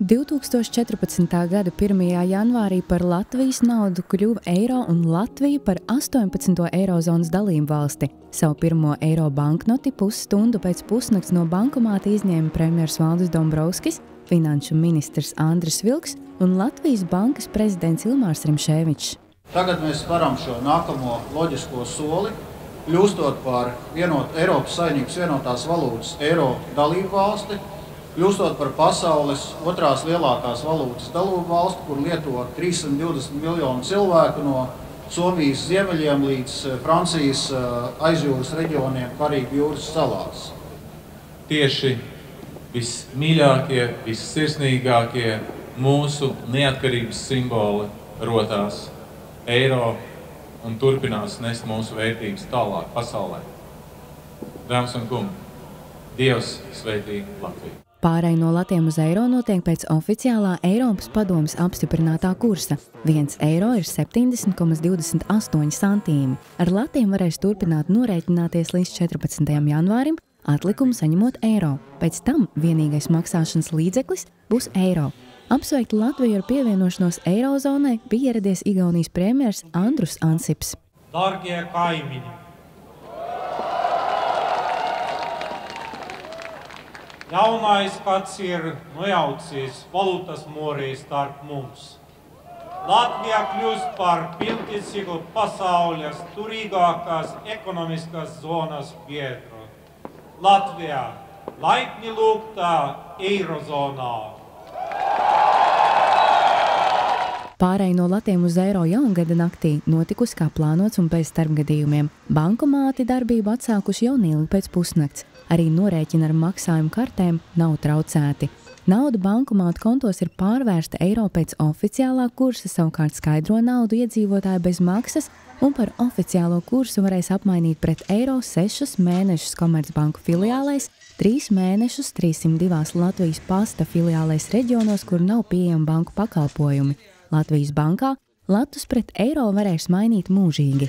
2014. gada 1. janvārī par Latvijas naudu kļuva eiro un Latvija par 18. eirozonas dalību valsti. Savu pirmo eiro banknoti pusstundu pēc pusnakts no bankomāta izņēma premjers Valdis Dombrovskis, finanšu ministrs Andris Vilks un Latvijas bankas prezidents Ilmārs Rimšēvičs. Tagad mēs varam šo nākamo loģisko soli, kļūstot par Eiropas Savienības vienotās valūtas eiro dalību valsti, kļūstot par pasaules otrās lielākās valūtas dalību valsti, kur lieto 320 miljonu cilvēku no Somijas ziemeļiem līdz Francijas aizjūras reģioniem Karību jūras salās. Tieši vismīļākie, vissirsnīgākie mūsu neatkarības simboli rotās eiro un turpinās nest mūsu vērtības tālāk pasaulē. Dāmas un kungi, Dievs sveitī Latviju! Pārēj no latiem uz eiro notiek pēc oficiālā Eiropas padomes apstiprinātā kursa. 1 eiro ir 70,28 centīmi. Ar latiem varēs turpināt norēķināties līdz 14. janvārim, atlikumu saņemot eiro. Pēc tam vienīgais maksāšanas līdzeklis būs eiro. Apsveikt Latviju ar pievienošanos eirozonai bija ieradies Igaunijas premjers Andrus Ansips. Dargie kaimiņi! Jaunais gads ir nojaucis valūtas morī starp mums. Latvija kļūst par pilntiesīgu pasaules turīgākās ekonomiskās zonas biedru. Latvija laipni lūgta eirozonā. Pārēj no latiem uz eiro jaungada naktī notikusi kā plānots un bez starpgadījumiem. Bankomāti darbību atsākuši jau neilgi pēc pusnakts. Arī norēķina ar maksājumu kartēm nav traucēti. Nauda bankomātu kontos ir pārvērsta eiro pēc oficiālā kursa, savukārt skaidro naudu iedzīvotāji bez maksas un par oficiālo kursu varēs apmainīt pret eiro 6 mēnešus Komercbanku filiālēs, 3 mēnešus 302 Latvijas pasta filiālēs reģionos, kur nav pieejami banku pakalpojumi. Latvijas bankā latus pret eiro varēs mainīt mūžīgi.